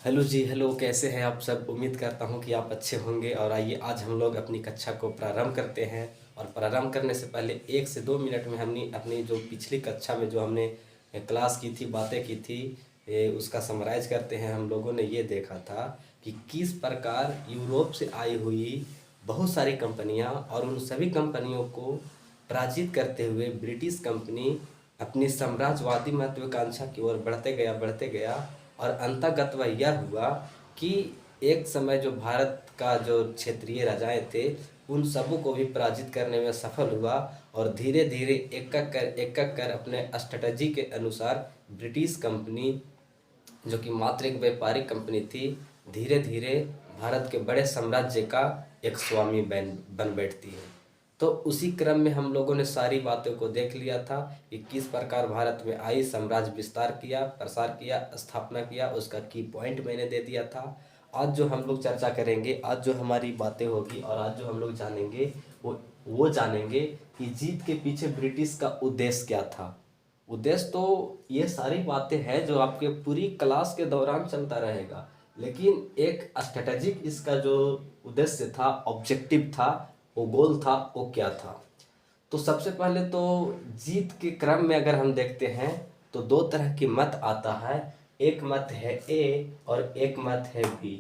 Hello जी। Hello, कैसे हैं आप सब? उम्मीद करता हूं कि आप अच्छे होंगे। और आइए आज हम लोग अपनी कक्षा को प्रारंभ करते हैं। और प्रारंभ करने से पहले 1 से 2 मिनट में हमने अपनी जो पिछली कक्षा में जो हमने क्लास की थी, बातें की थी, उसका समराइज करते हैं। हम लोगों ने ये देखा था कि किस प्रकार यूरोप से आई हुई बहुत सारी कंपनियां और उन सभी कंपनियों को पराजित करते हुए ब्रिटिश कंपनी अपनी साम्राज्यवादी महत्वाकांक्षा की ओर बढ़ते गया। और अंततः यह हुआ कि एक समय जो भारत का जो क्षेत्रीय राजाएं थे, उन सबों को भी पराजित करने में सफल हुआ। और धीरे धीरे एक कर अपने स्ट्रेटजी के अनुसार ब्रिटिश कंपनी, जो कि मात्र एक व्यापारिक कंपनी थी, धीरे धीरे भारत के बड़े साम्राज्य का एक स्वामी बन बैठती है। तो उसी क्रम में हम लोगों ने सारी बातों को देख लिया था कि किस प्रकार भारत में आई, साम्राज्य विस्तार किया, प्रसार किया, स्थापना किया, उसका की पॉइंट मैंने दे दिया था। आज जो हम लोग चर्चा करेंगे, आज जो हमारी बातें होगी और आज जो हम लोग जानेंगे, वो जानेंगे कि जीत के पीछे ब्रिटिश का उद्देश्य क्या था। उद्देश्य तो ये सारी बातें हैं जो आपके पूरी क्लास के दौरान चलता रहेगा, लेकिन एक स्ट्रेटेजिक इसका जो उद्देश्य था, ऑब्जेक्टिव था, वो गोल था, वो क्या था। तो सबसे पहले तो जीत के क्रम में अगर हम देखते हैं तो दो तरह की मत आता है। एक मत है ए और एक मत है बी।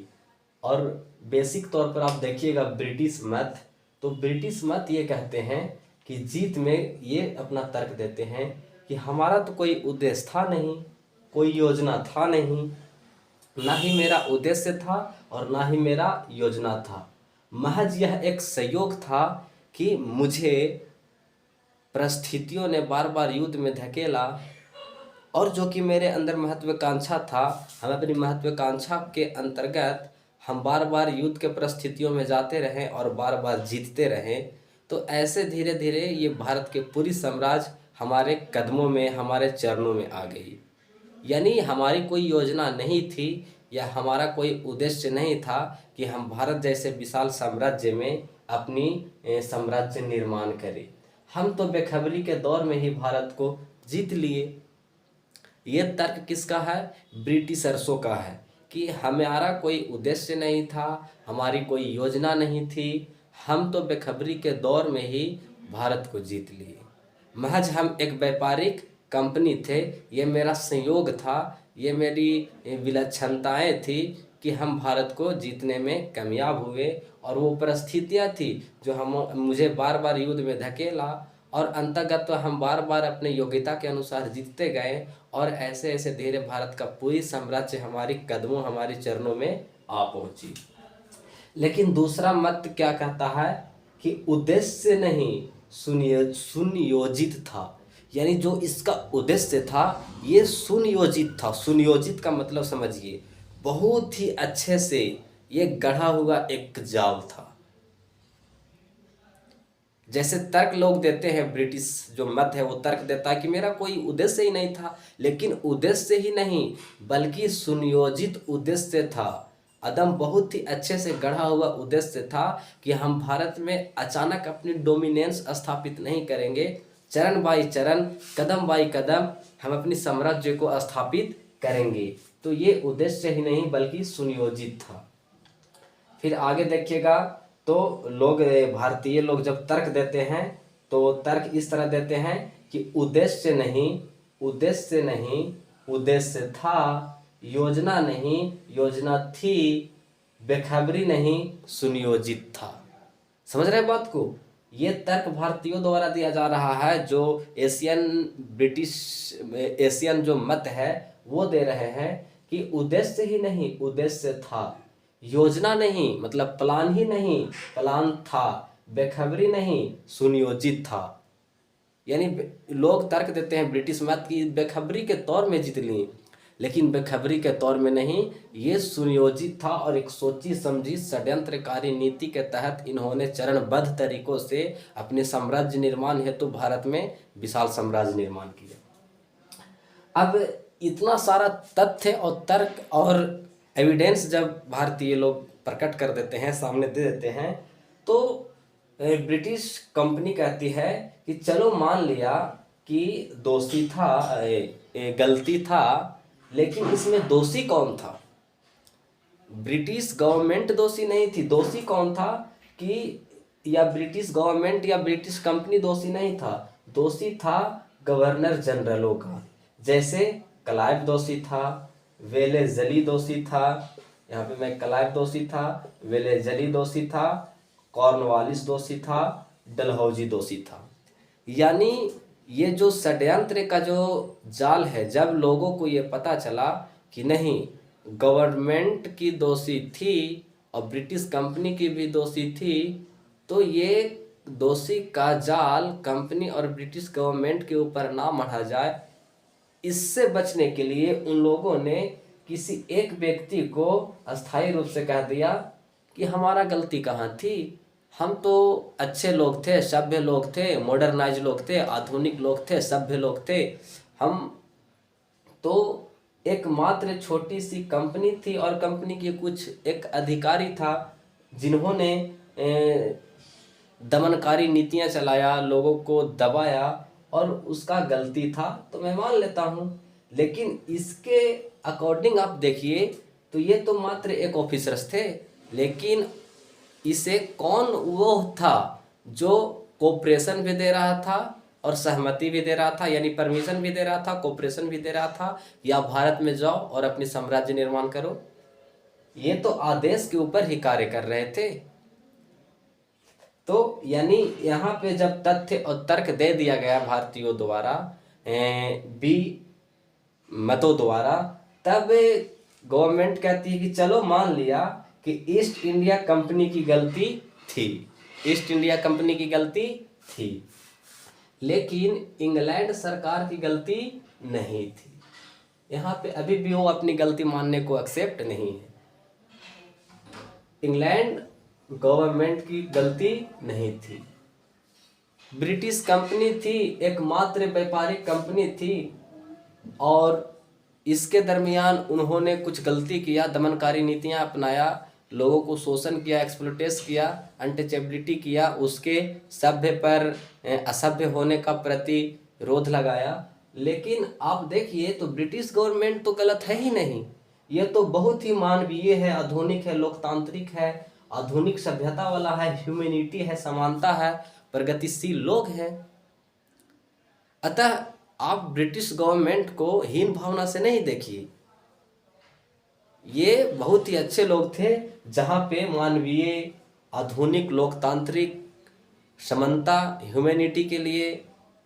और बेसिक तौर पर आप देखिएगा ब्रिटिश मत, तो ब्रिटिश मत ये कहते हैं कि जीत में ये अपना तर्क देते हैं कि हमारा तो कोई उद्देश्य था नहीं, कोई योजना था नहीं, ना ही मेरा उद्देश्य था और ना ही मेरा योजना था। महज यह एक संयोग था कि मुझे परिस्थितियों ने बार बार युद्ध में धकेला, और जो कि मेरे अंदर महत्वाकांक्षा था, हम अपनी महत्वाकांक्षा के अंतर्गत हम बार बार युद्ध के परिस्थितियों में जाते रहें और बार बार जीतते रहें। तो ऐसे धीरे धीरे ये भारत के पूरी साम्राज्य हमारे कदमों में, हमारे चरणों में आ गई। यानी हमारी कोई योजना नहीं थी या हमारा कोई उद्देश्य नहीं था कि हम भारत जैसे विशाल साम्राज्य में अपनी साम्राज्य निर्माण करें। हम तो बेखबरी के दौर में ही भारत को जीत लिए। ये तर्क किसका है? ब्रिटिशर्सों का है कि हमारा कोई उद्देश्य नहीं था, हमारी कोई योजना नहीं थी, हम तो बेखबरी के दौर में ही भारत को जीत लिए। महज हम एक व्यापारिक कंपनी थे, ये मेरा संयोग था, ये मेरी विलक्षणताएं थी कि हम भारत को जीतने में कामयाब हुए। और वो परिस्थितियां थी जो हम मुझे बार बार युद्ध में धकेला, और अंततः तो हम बार बार अपने योग्यता के अनुसार जीतते गए। और ऐसे ऐसे धीरे भारत का पूरी साम्राज्य हमारी कदमों, हमारी चरणों में आ पहुंची। लेकिन दूसरा मत क्या कहता है कि उद्देश्य नहीं, सुनियोजित था। यानी जो इसका उद्देश्य था ये सुनियोजित था। सुनियोजित का मतलब समझिए, बहुत ही अच्छे से ये गढ़ा हुआ एक जाल था। जैसे तर्क लोग देते हैं, ब्रिटिश जो मत है वो तर्क देता है कि मेरा कोई उद्देश्य ही नहीं था, लेकिन उद्देश्य ही नहीं बल्कि सुनियोजित उद्देश्य था। अदम बहुत ही अच्छे से गढ़ा हुआ उद्देश्य था कि हम भारत में अचानक अपनी डोमिनेंस स्थापित नहीं करेंगे। चरण बाई चरण, कदम बाई कदम हम अपनी साम्राज्य को स्थापित करेंगे। तो ये उद्देश्य ही नहीं बल्कि सुनियोजित था। फिर आगे देखिएगा तो लोग, भारतीय लोग जब तर्क देते हैं तो तर्क इस तरह देते हैं कि उद्देश्य नहीं, उद्देश्य नहीं, उद्देश्य था, योजना नहीं, योजना थी, बेखबरी नहीं, सुनियोजित था। समझ रहे बात को? ये तर्क भारतीयों द्वारा दिया जा रहा है। जो एशियन ब्रिटिश एशियन जो मत है वो दे रहे हैं कि उद्देश्य ही नहीं, उद्देश्य था, योजना नहीं मतलब प्लान ही नहीं, प्लान था, बेखबरी नहीं, सुनियोजित था। यानी लोग तर्क देते हैं ब्रिटिश मत की बेखबरी के तौर में जीत ली, लेकिन बेखबरी के तौर में नहीं, ये सुनियोजित था। और एक सोची समझी षड्यंत्रकारी नीति के तहत इन्होंने चरणबद्ध तरीकों से अपने साम्राज्य निर्माण हेतु भारत में विशाल साम्राज्य निर्माण किया। अब इतना सारा तथ्य और तर्क और एविडेंस जब भारतीय लोग प्रकट कर देते हैं, सामने दे देते हैं, तो ब्रिटिश कंपनी कहती है कि चलो मान लिया कि दोषी था, गलती था, लेकिन इसमें दोषी कौन था? ब्रिटिश गवर्नमेंट दोषी नहीं थी। दोषी कौन था कि या ब्रिटिश गवर्नमेंट या ब्रिटिश कंपनी दोषी नहीं था, दोषी था गवर्नर जनरलों का। जैसे क्लाइव दोषी था, वेलेज़ली दोषी था, यहाँ पे मैं क्लाइव दोषी था, वेलेज़ली दोषी था, कॉर्नवालिस दोषी था, डलहौजी दोषी था। यानी ये जो षड्यंत्र का जो जाल है, जब लोगों को ये पता चला कि नहीं गवर्नमेंट की दोषी थी और ब्रिटिश कंपनी की भी दोषी थी, तो ये दोषी का जाल कंपनी और ब्रिटिश गवर्नमेंट के ऊपर ना मढ़ा जाए, इससे बचने के लिए उन लोगों ने किसी एक व्यक्ति को अस्थायी रूप से कह दिया कि हमारा गलती कहाँ थी, हम तो अच्छे लोग थे, सभ्य लोग थे, मॉडर्नाइज लोग थे, आधुनिक लोग थे, सभ्य लोग थे। हम तो एकमात्र छोटी सी कंपनी थी और कंपनी के कुछ एक अधिकारी था जिन्होंने दमनकारी नीतियां चलाया, लोगों को दबाया और उसका गलती था, तो मैं मान लेता हूँ। लेकिन इसके अकॉर्डिंग आप देखिए तो ये तो मात्र एक ऑफिसर्स थे, लेकिन इसे कौन वो था जो कोऑपरेशन भी दे रहा था और सहमति भी दे रहा था, यानी परमिशन भी दे रहा था, कोऑपरेशन भी दे रहा था, या भारत में जाओ और अपनी साम्राज्य निर्माण करो। ये तो आदेश के ऊपर ही कार्य कर रहे थे। तो यानी यहाँ पे जब तथ्य और तर्क दे दिया गया भारतीयों द्वारा, बी मतों द्वारा, तब गवर्नमेंट कहती है कि चलो मान लिया कि ईस्ट इंडिया कंपनी की गलती थी, ईस्ट इंडिया कंपनी की गलती थी, लेकिन इंग्लैंड सरकार की गलती नहीं थी। यहाँ पे अभी भी वो अपनी गलती मानने को एक्सेप्ट नहीं है। इंग्लैंड गवर्नमेंट की गलती नहीं थी, ब्रिटिश कंपनी थी, एकमात्र व्यापारिक कंपनी थी, और इसके दरमियान उन्होंने कुछ गलती किया, दमनकारी नीतियां अपनाया, लोगों को शोषण किया, एक्सप्लॉइटेस किया, अनटचेबिलिटी किया, उसके सभ्य पर असभ्य होने का प्रतिरोध लगाया। लेकिन आप देखिए तो ब्रिटिश गवर्नमेंट तो गलत है ही नहीं, ये तो बहुत ही मानवीय है, आधुनिक है, लोकतांत्रिक है, आधुनिक सभ्यता वाला है, ह्यूमैनिटी है, समानता है, प्रगतिशील लोग हैं। अतः आप ब्रिटिश गवर्नमेंट को हीन भावना से नहीं देखिए, ये बहुत ही अच्छे लोग थे, जहाँ पे मानवीय, आधुनिक, लोकतांत्रिक, समानता, ह्यूमैनिटी के लिए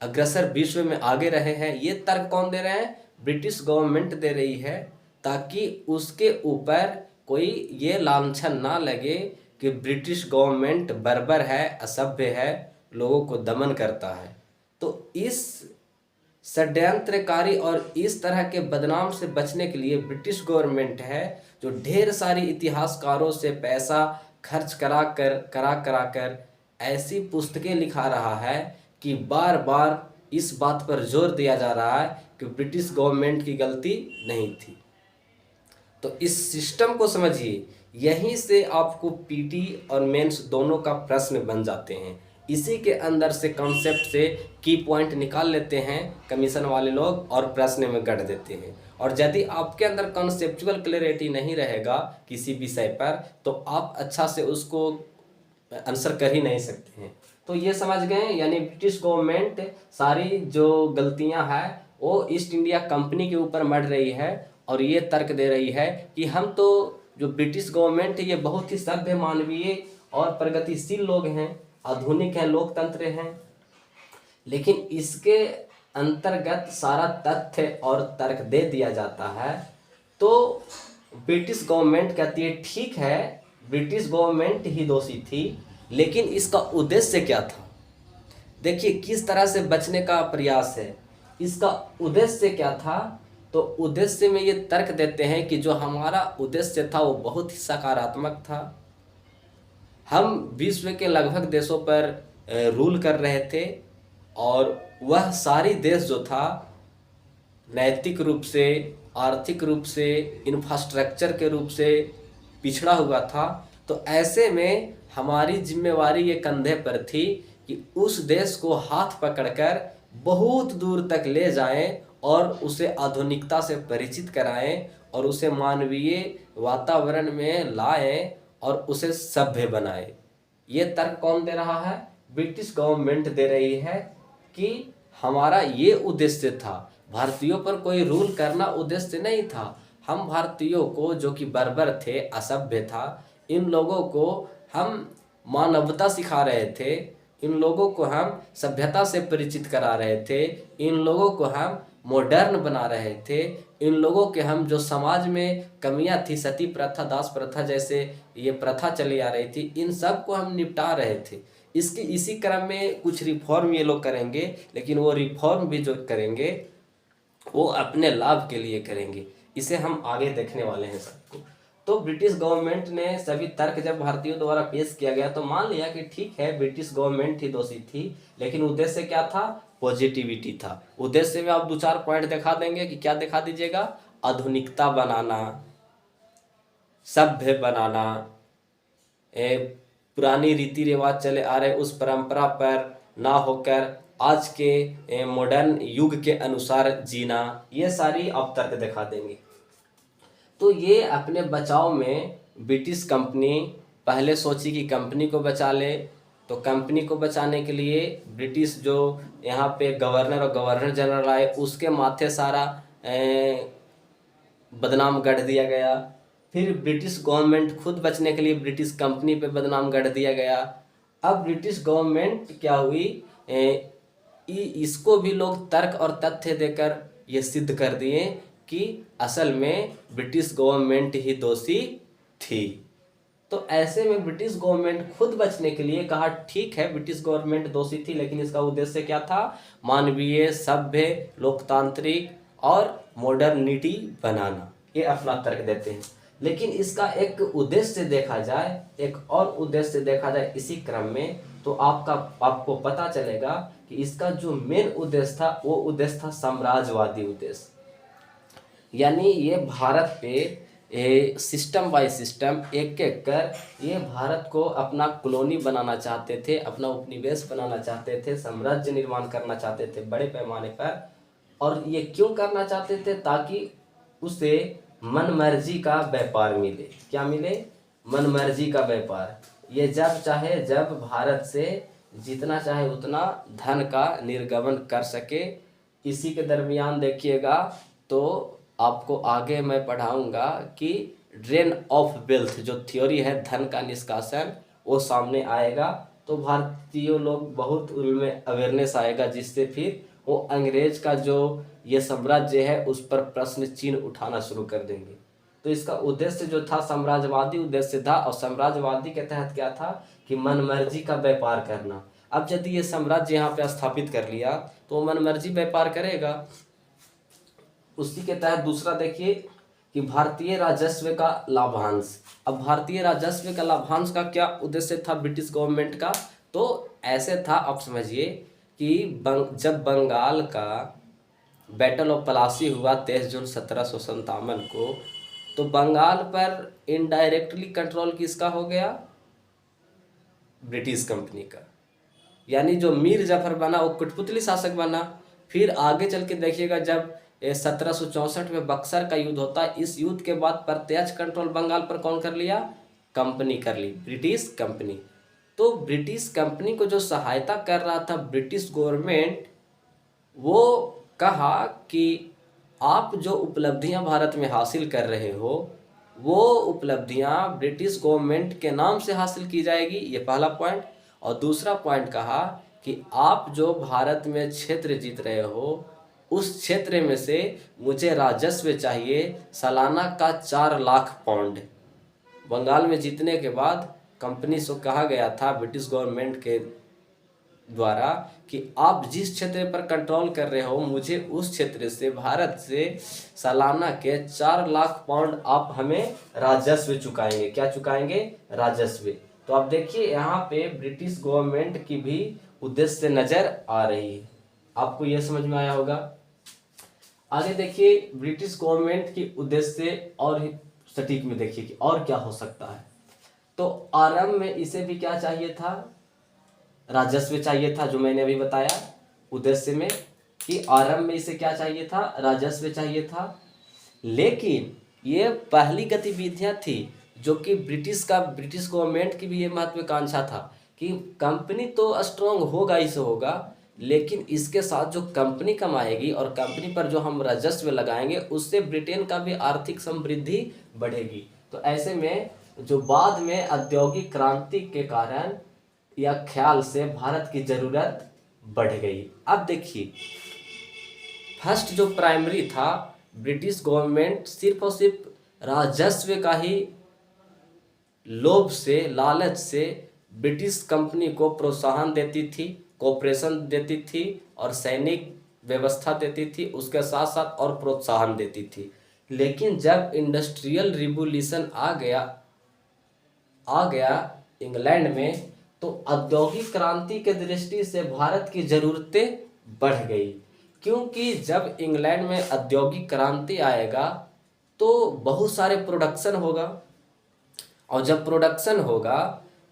अग्रसर विश्व में आगे रहे हैं। ये तर्क कौन दे रहे हैं? ब्रिटिश गवर्नमेंट दे रही है, ताकि उसके ऊपर कोई ये लांछन ना लगे कि ब्रिटिश गवर्नमेंट बर्बर है, असभ्य है, लोगों को दमन करता है। तो इस षड्यंत्रकारी और इस तरह के बदनाम से बचने के लिए ब्रिटिश गवर्नमेंट है जो ढेर सारी इतिहासकारों से पैसा खर्च करा कर ऐसी पुस्तकें लिखा रहा है कि बार बार इस बात पर जोर दिया जा रहा है कि ब्रिटिश गवर्नमेंट की गलती नहीं थी। तो इस सिस्टम को समझिए, यहीं से आपको पीटी और मेंस दोनों का प्रश्न बन जाते हैं। इसी के अंदर से कॉन्सेप्ट से की पॉइंट निकाल लेते हैं कमीशन वाले लोग और प्रश्न में गढ़ देते हैं। और यदि आपके अंदर कॉन्सेप्चुअल क्लैरिटी नहीं रहेगा किसी विषय पर, तो आप अच्छा से उसको आंसर कर ही नहीं सकते हैं। तो ये समझ गए, यानी ब्रिटिश गवर्नमेंट सारी जो गलतियां हैं वो ईस्ट इंडिया कंपनी के ऊपर मढ़ रही है, और ये तर्क दे रही है कि हम तो जो ब्रिटिश गवर्नमेंट है ये बहुत ही सभ्य, मानवीय और प्रगतिशील लोग हैं, आधुनिक हैं, लोकतंत्र हैं। लेकिन इसके अंतर्गत सारा तथ्य और तर्क दे दिया जाता है। तो ब्रिटिश गवर्नमेंट कहती है ठीक है, ब्रिटिश गवर्नमेंट ही दोषी थी, लेकिन इसका उद्देश्य क्या था? देखिए किस तरह से बचने का प्रयास है, इसका उद्देश्य क्या था। तो उद्देश्य में ये तर्क देते हैं कि जो हमारा उद्देश्य था वो बहुत ही सकारात्मक था। हम विश्व के लगभग देशों पर रूल कर रहे थे, और वह सारी देश जो था नैतिक रूप से, आर्थिक रूप से, इंफ्रास्ट्रक्चर के रूप से पिछड़ा हुआ था। तो ऐसे में हमारी जिम्मेवारी ये कंधे पर थी कि उस देश को हाथ पकड़कर बहुत दूर तक ले जाएं और उसे आधुनिकता से परिचित कराएं, और उसे मानवीय वातावरण में लाए और उसे सभ्य बनाए। ये तर्क कौन दे रहा है? ब्रिटिश गवर्नमेंट दे रही है कि हमारा ये उद्देश्य था, भारतीयों पर कोई रूल करना उद्देश्य नहीं था। हम भारतीयों को, जो कि बर्बर थे, असभ्य था, इन लोगों को हम मानवता सिखा रहे थे, इन लोगों को हम सभ्यता से परिचित करा रहे थे, इन लोगों को हम मॉडर्न बना रहे थे, इन लोगों के हम जो समाज में कमियां थी, सती प्रथा, दास प्रथा जैसे ये प्रथा चली आ रही थी, इन सब को हम निपटा रहे थे। इसके इसी क्रम में कुछ रिफॉर्म ये लोग करेंगे, लेकिन वो रिफॉर्म भी जो करेंगे वो अपने लाभ के लिए करेंगे। इसे हम आगे देखने वाले हैं सबको। तो ब्रिटिश गवर्नमेंट ने सभी तर्क जब भारतीयों द्वारा पेश किया गया तो मान लिया कि ठीक है, ब्रिटिश गवर्नमेंट ही दोषी थी, लेकिन उद्देश्य क्या था? पॉजिटिविटी था। उद्देश्य में आप दो चार पॉइंट दिखा देंगे कि क्या दिखा दीजिएगा? आधुनिकता बनाना, सभ्य बनाना, पुरानी रीति रिवाज चले आ रहे उस परंपरा पर ना होकर आज के मॉडर्न युग के अनुसार जीना, ये सारी आप तर्क दिखा देंगे। तो ये अपने बचाव में ब्रिटिश कंपनी पहले सोची कि कंपनी को बचा ले, तो कंपनी को बचाने के लिए ब्रिटिश जो यहाँ पे गवर्नर और गवर्नर जनरल आए, उसके माथे सारा बदनाम गढ़ दिया गया। फिर ब्रिटिश गवर्नमेंट खुद बचने के लिए ब्रिटिश कंपनी पे बदनाम गढ़ दिया गया। अब ब्रिटिश गवर्नमेंट क्या हुई, इसको भी लोग तर्क और तथ्य देकर ये सिद्ध कर दिए कि असल में ब्रिटिश गवर्नमेंट ही दोषी थी। तो ऐसे में ब्रिटिश गवर्नमेंट खुद बचने के लिए कहा ठीक है, ब्रिटिश गवर्नमेंट दोषी थी, लेकिन इसका उद्देश्य क्या था? मानवीय, सभ्य, लोकतांत्रिक और मॉडर्निटी बनाना। ये अपना तर्क देते हैं। लेकिन इसका एक उद्देश्य देखा जाए, एक और उद्देश्य देखा जाए इसी क्रम में, तो आपको पता चलेगा कि इसका जो मेन उद्देश्य था वो उद्देश्य था साम्राज्यवादी उद्देश्य। यानी ये भारत पे सिस्टम बाय सिस्टम एक एक कर ये भारत को अपना कॉलोनी बनाना चाहते थे, अपना उपनिवेश बनाना चाहते थे, साम्राज्य निर्माण करना चाहते थे बड़े पैमाने पर। और ये क्यों करना चाहते थे? ताकि उसे मनमर्जी का व्यापार मिले। क्या मिले? मनमर्जी का व्यापार। ये जब चाहे जब भारत से जितना चाहे उतना धन का निर्गमन कर सके। इसी के दरमियान देखिएगा तो आपको आगे मैं पढ़ाऊंगा कि ड्रेन ऑफ वेल्थ जो थ्योरी है, धन का निष्कासन, वो सामने आएगा। तो भारतीय लोग बहुत उनमें अवेयरनेस आएगा, जिससे फिर वो अंग्रेज का जो ये साम्राज्य है उस पर प्रश्न चिन्ह उठाना शुरू कर देंगे। तो इसका उद्देश्य जो था साम्राज्यवादी उद्देश्य था, और साम्राज्यवादी के तहत क्या था कि मनमर्जी का व्यापार करना। अब यदि ये साम्राज्य यहाँ पे स्थापित कर लिया तो मनमर्जी व्यापार करेगा। उसी के तहत दूसरा देखिए कि भारतीय राजस्व का लाभांश। अब भारतीय राजस्व का लाभांश का क्या उद्देश्य था ब्रिटिश गवर्नमेंट का? तो ऐसे था, आप समझिए कि जब बंगाल का बैटल ऑफ प्लासी हुआ 23 जून 1757 को, तो बंगाल पर इनडायरेक्टली कंट्रोल किसका हो गया? ब्रिटिश कंपनी का। यानी जो मीर जाफर बना वो कठपुतली शासक बना। फिर आगे चल के देखिएगा जब 1764 में बक्सर का युद्ध होता है, इस युद्ध के बाद प्रत्यक्ष कंट्रोल बंगाल पर कौन कर लिया? कंपनी कर ली, ब्रिटिश कंपनी। तो ब्रिटिश कंपनी को जो सहायता कर रहा था ब्रिटिश गवर्नमेंट, वो कहा कि आप जो उपलब्धियां भारत में हासिल कर रहे हो वो उपलब्धियां ब्रिटिश गवर्नमेंट के नाम से हासिल की जाएगी, ये पहला पॉइंट। और दूसरा पॉइंट कहा कि आप जो भारत में क्षेत्र जीत रहे हो उस क्षेत्र में से मुझे राजस्व चाहिए सालाना का 4 लाख पाउंड। बंगाल में जीतने के बाद कंपनी से कहा गया था ब्रिटिश गवर्नमेंट के द्वारा कि आप जिस क्षेत्र पर कंट्रोल कर रहे हो मुझे उस क्षेत्र से, भारत से सालाना के 4 लाख पाउंड आप हमें राजस्व चुकाएंगे। क्या चुकाएंगे? राजस्व। तो आप देखिए यहाँ पे ब्रिटिश गवर्नमेंट की भी उद्देश्य नजर आ रही है। आपको यह समझ में आया होगा। आगे देखिए ब्रिटिश गवर्नमेंट की उद्देश्य और सटीक में देखिए कि और क्या हो सकता है। तो आरंभ में इसे भी क्या चाहिए था? राजस्व चाहिए था, जो मैंने अभी बताया उद्देश्य में कि आरंभ में इसे क्या चाहिए था? राजस्व चाहिए था। लेकिन ये पहली गतिविधियां थी जो कि ब्रिटिश गवर्नमेंट की भी ये महत्वाकांक्षा था कि कंपनी तो स्ट्रांग होगा ही से होगा, लेकिन इसके साथ जो कंपनी कमाएगी और कंपनी पर जो हम राजस्व लगाएंगे उससे ब्रिटेन का भी आर्थिक समृद्धि बढ़ेगी। तो ऐसे में जो बाद में औद्योगिक क्रांति के कारण या ख्याल से भारत की ज़रूरत बढ़ गई। अब देखिए, फर्स्ट जो प्राइमरी था, ब्रिटिश गवर्नमेंट सिर्फ और सिर्फ राजस्व का ही लोभ से, लालच से ब्रिटिश कंपनी को प्रोत्साहन देती थी, कोऑपरेशन देती थी और सैनिक व्यवस्था देती थी, उसके साथ साथ और प्रोत्साहन देती थी। लेकिन जब इंडस्ट्रियल रिवॉल्यूशन आ गया इंग्लैंड में, तो औद्योगिक क्रांति के दृष्टि से भारत की ज़रूरतें बढ़ गई, क्योंकि जब इंग्लैंड में औद्योगिक क्रांति आएगा तो बहुत सारे प्रोडक्शन होगा, और जब प्रोडक्शन होगा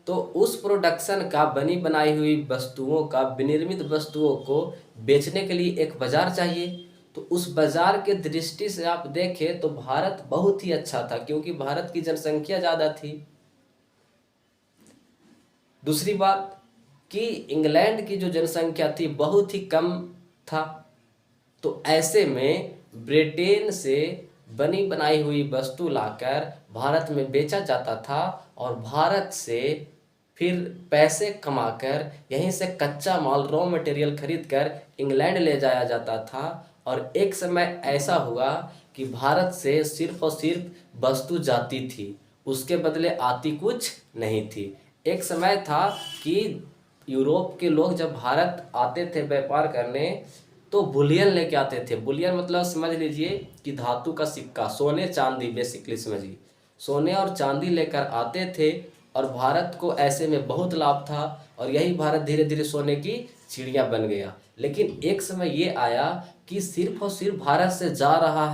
तो उस प्रोडक्शन का बनी बनाई हुई वस्तुओं का, विनिर्मित वस्तुओं को बेचने के लिए एक बाज़ार चाहिए। तो उस बाज़ार के दृष्टि से आप देखें तो भारत बहुत ही अच्छा था, क्योंकि भारत की जनसंख्या ज़्यादा थी। दूसरी बात कि इंग्लैंड की जो जनसंख्या थी बहुत ही कम था, तो ऐसे में ब्रिटेन से बनी बनाई हुई वस्तु लाकर भारत में बेचा जाता था और भारत से फिर पैसे कमाकर यहीं से कच्चा माल, रॉ मटेरियल खरीद कर इंग्लैंड ले जाया जाता था। और एक समय ऐसा हुआ कि भारत से सिर्फ और सिर्फ वस्तु जाती थी, उसके बदले आती कुछ नहीं थी। एक समय था कि यूरोप के लोग जब भारत आते थे व्यापार करने तो बुलियन लेके आते थे। बुलियन मतलब समझ लीजिए कि धातु का सिक्का, सोने चांदी, बेसिकली समझिए सोने और चांदी लेकर आते थे, और भारत को ऐसे में बहुत लाभ था, और यही भारत धीरे धीरे सोने की चिड़िया बन गया। लेकिन एक समय ये आया कि सिर्फ और सिर्फ भारत से जा रहा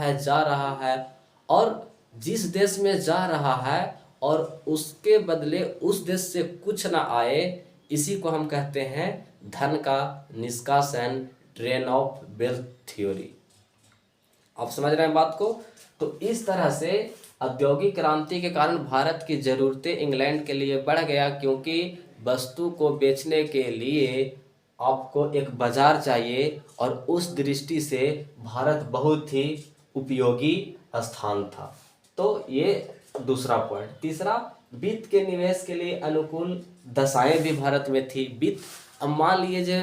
है, और जिस देश में जा रहा है और उसके बदले उस देश से कुछ ना आए, इसी को हम कहते हैं धन का निष्कासन, ड्रेन ऑफ वेल्थ थ्योरी। आप समझ रहे हैं बात को? तो इस तरह से औद्योगिक क्रांति के कारण भारत की ज़रूरतें इंग्लैंड के लिए बढ़ गया, क्योंकि वस्तु को बेचने के लिए आपको एक बाज़ार चाहिए, और उस दृष्टि से भारत बहुत ही उपयोगी स्थान था। तो ये दूसरा पॉइंट। तीसरा, वित्त के निवेश के लिए अनुकूल दशाएं भी भारत में थी। वित्त, अब मान लीजिए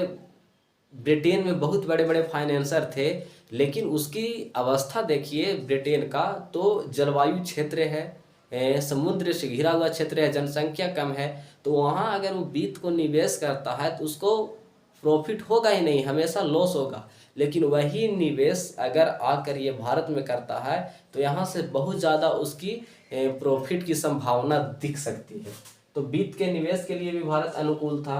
ब्रिटेन में बहुत बड़े बड़े फाइनेंसर थे, लेकिन उसकी अवस्था देखिए ब्रिटेन का, तो जलवायु क्षेत्र है, समुद्र से घिरा हुआ क्षेत्र है, जनसंख्या कम है, तो वहाँ अगर वो वित्त को निवेश करता है तो उसको प्रॉफिट होगा ही नहीं, हमेशा लॉस होगा। लेकिन वही निवेश अगर आकर ये भारत में करता है तो यहाँ से बहुत ज़्यादा उसकी प्रॉफिट की संभावना दिख सकती है। तो वित्त के निवेश के लिए भी भारत अनुकूल था।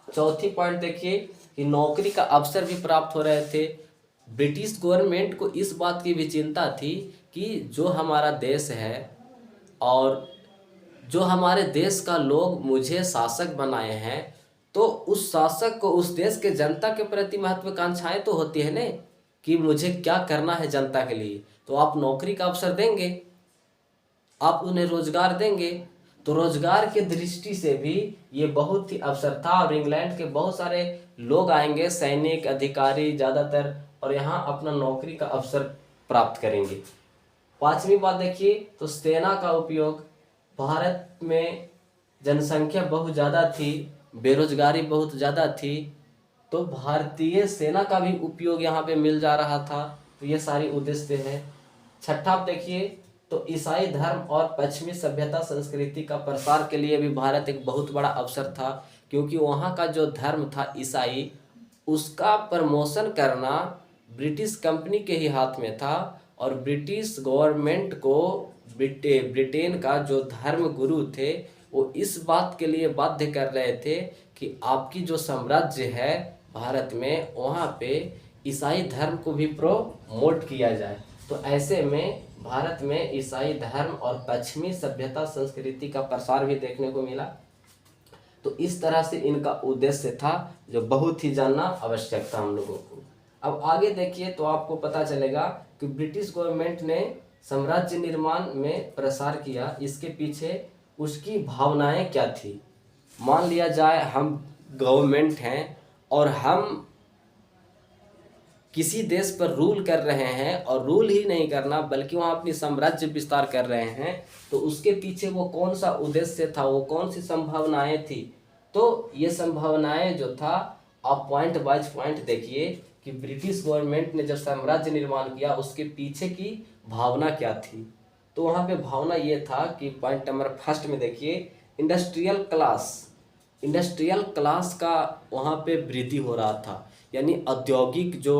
चौथी पॉइंट देखिए कि नौकरी का अवसर भी प्राप्त हो रहे थे। ब्रिटिश गवर्नमेंट को इस बात की भी चिंता थी कि जो हमारा देश है और जो हमारे देश का लोग मुझे शासक बनाए हैं, तो उस शासक को उस देश के जनता के प्रति महत्वाकांक्षाएं तो होती है ना, कि मुझे क्या करना है जनता के लिए। तो आप नौकरी का अवसर देंगे, आप उन्हें रोजगार देंगे, तो रोजगार के दृष्टि से भी ये बहुत ही अवसर था, और इंग्लैंड के बहुत सारे लोग आएंगे, सैनिक अधिकारी ज़्यादातर, और यहाँ अपना नौकरी का अवसर प्राप्त करेंगे। पांचवी बात देखिए तो सेना का उपयोग। भारत में जनसंख्या बहुत ज़्यादा थी, बेरोजगारी बहुत ज़्यादा थी, तो भारतीय सेना का भी उपयोग यहाँ पे मिल जा रहा था। तो ये सारी उद्देश्य है। छठा आप देखिए तो ईसाई धर्म और पश्चिमी सभ्यता संस्कृति का प्रसार के लिए भी भारत एक बहुत बड़ा अवसर था, क्योंकि वहाँ का जो धर्म था ईसाई, उसका प्रमोशन करना ब्रिटिश कंपनी के ही हाथ में था, और ब्रिटिश गवर्नमेंट को ब्रिटेन का जो धर्म गुरु थे वो इस बात के लिए बाध्य कर रहे थे कि आपकी जो साम्राज्य है भारत में, वहाँ पे ईसाई धर्म को भी प्रोमोट किया जाए। तो ऐसे में भारत में ईसाई धर्म और पश्चिमी सभ्यता संस्कृति का प्रसार भी देखने को मिला। तो इस तरह से इनका उद्देश्य था, जो बहुत ही जानना आवश्यक था हम लोगों को। अब आगे देखिए तो आपको पता चलेगा कि ब्रिटिश गवर्नमेंट ने साम्राज्य निर्माण में प्रसार किया, इसके पीछे उसकी भावनाएं क्या थी। मान लिया जाए हम गवर्नमेंट हैं और हम किसी देश पर रूल कर रहे हैं, और रूल ही नहीं करना बल्कि वहाँ अपनी साम्राज्य विस्तार कर रहे हैं, तो उसके पीछे वो कौन सा उद्देश्य था, वो कौन सी संभावनाएं थी। तो ये संभावनाएं जो था, आप पॉइंट बाइज पॉइंट देखिए कि ब्रिटिश गवर्नमेंट ने जब साम्राज्य निर्माण किया उसके पीछे की भावना क्या थी। तो वहाँ पे भावना ये था कि पॉइंट नंबर फर्स्ट में देखिए, इंडस्ट्रियल क्लास का वहाँ पे वृद्धि हो रहा था, यानी औद्योगिक जो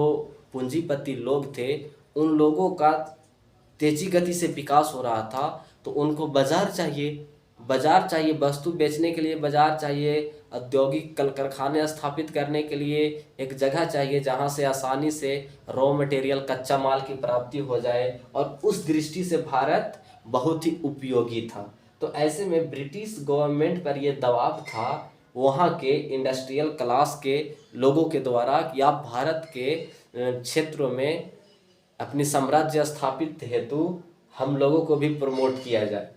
पूंजीपति लोग थे उन लोगों का तेजी गति से विकास हो रहा था। तो उनको बाजार चाहिए, वस्तु बेचने के लिए बाजार चाहिए, औद्योगिक कल कारखाने स्थापित करने के लिए एक जगह चाहिए जहां से आसानी से रॉ मटेरियल कच्चा माल की प्राप्ति हो जाए, और उस दृष्टि से भारत बहुत ही उपयोगी था। तो ऐसे में ब्रिटिश गवर्नमेंट पर यह दबाव था वहाँ के इंडस्ट्रियल क्लास के लोगों के द्वारा कि आप भारत के क्षेत्रों में अपनी साम्राज्य स्थापित हेतु हम लोगों को भी प्रमोट किया जाए।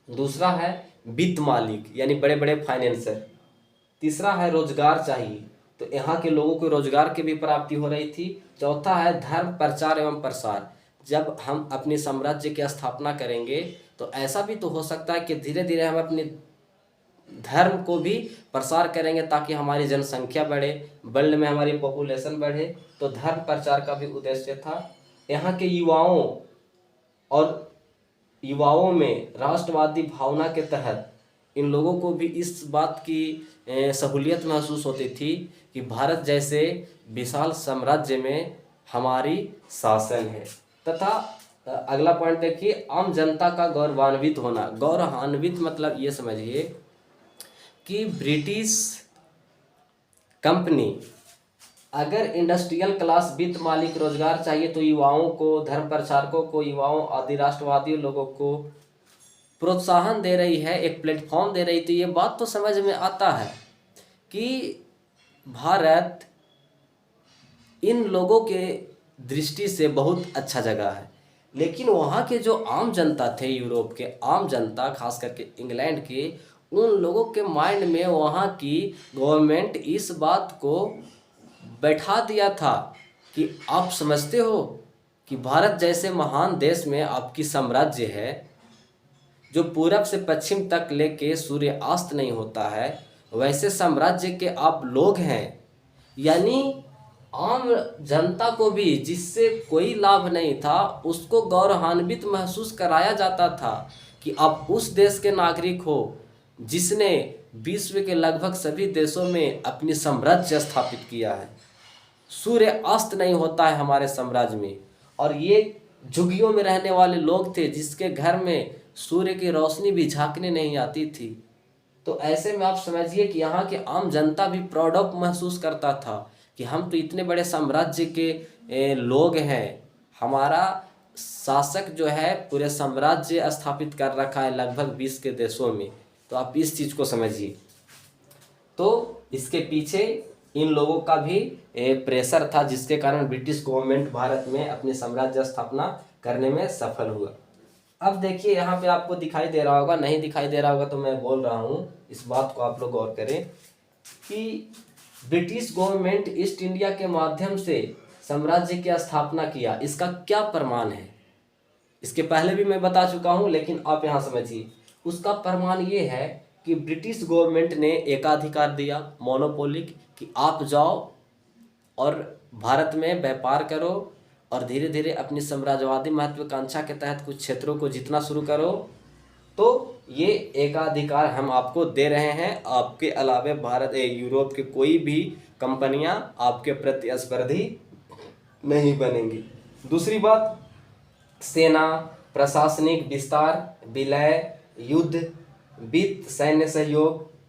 दूसरा है वित्त मालिक, यानी बड़े बड़े फाइनेंसर। तीसरा है रोजगार चाहिए, तो यहाँ के लोगों को रोजगार की भी प्राप्ति हो रही थी। चौथा है धर्म प्रचार एवं प्रसार, जब हम अपनी साम्राज्य की स्थापना करेंगे तो ऐसा भी तो हो सकता है कि धीरे धीरे हम अपने धर्म को भी प्रसार करेंगे ताकि हमारी जनसंख्या बढ़े, वर्ल्ड में हमारी पॉपुलेशन बढ़े। तो धर्म प्रचार का भी उद्देश्य था। यहाँ के युवाओं में राष्ट्रवादी भावना के तहत इन लोगों को भी इस बात की सहूलियत महसूस होती थी कि भारत जैसे विशाल साम्राज्य में हमारी शासन है। तथा अगला पॉइंट देखिए, आम जनता का गौरवान्वित होना। गौरवान्वित मतलब ये समझिए कि ब्रिटिश कंपनी अगर इंडस्ट्रियल क्लास, वित्त मालिक, रोजगार चाहिए तो युवाओं को, धर्म प्रचारकों को, युवाओं आदि राष्ट्रवादी लोगों को प्रोत्साहन दे रही है, एक प्लेटफॉर्म दे रही। तो ये बात तो समझ में आता है कि भारत इन लोगों के दृष्टि से बहुत अच्छा जगह है। लेकिन वहाँ के जो आम जनता थे, यूरोप के आम जनता, खास करके इंग्लैंड के, उन लोगों के माइंड में वहाँ की गवर्नमेंट इस बात को बैठा दिया था कि आप समझते हो कि भारत जैसे महान देश में आपकी साम्राज्य है जो पूरब से पश्चिम तक लेके सूर्यास्त नहीं होता है, वैसे साम्राज्य के आप लोग हैं। यानी आम जनता को भी जिससे कोई लाभ नहीं था उसको गौरवान्वित महसूस कराया जाता था कि आप उस देश के नागरिक हो जिसने विश्व के लगभग सभी देशों में अपनी साम्राज्य स्थापित किया है। सूर्य अस्त नहीं होता है हमारे साम्राज्य में, और ये झुग्गियों में रहने वाले लोग थे जिसके घर में सूर्य की रोशनी भी झांकने नहीं आती थी। तो ऐसे में आप समझिए कि यहाँ के आम जनता भी प्राउड ऑफ महसूस करता था कि हम तो इतने बड़े साम्राज्य के लोग हैं, हमारा शासक जो है पूरे साम्राज्य स्थापित कर रखा है लगभग 20 के देशों में। तो आप इस चीज़ को समझिए। तो इसके पीछे इन लोगों का भी प्रेशर था जिसके कारण ब्रिटिश गवर्नमेंट भारत में अपनी साम्राज्य स्थापना करने में सफल हुआ। अब देखिए यहाँ पे आपको दिखाई दे रहा होगा, नहीं दिखाई दे रहा होगा तो मैं बोल रहा हूँ, इस बात को आप लोग गौर करें कि ब्रिटिश गवर्नमेंट ईस्ट इंडिया के माध्यम से साम्राज्य की स्थापना किया, इसका क्या प्रमाण है। इसके पहले भी मैं बता चुका हूँ लेकिन आप यहाँ समझिए। उसका प्रमाण ये है कि ब्रिटिश गवर्नमेंट ने एकाधिकार दिया, मोनोपोलिक, कि आप जाओ और भारत में व्यापार करो और धीरे धीरे अपनी साम्राज्यवादी महत्वाकांक्षा के तहत कुछ क्षेत्रों को जीतना शुरू करो। तो ये एकाधिकार हम आपको दे रहे हैं, आपके अलावे यूरोप के कोई भी कंपनियां आपके प्रतिस्पर्धी नहीं बनेंगी। दूसरी बात, सेना, प्रशासनिक विस्तार, विलय, युद्ध, वित्त, सैन्य सहयोग,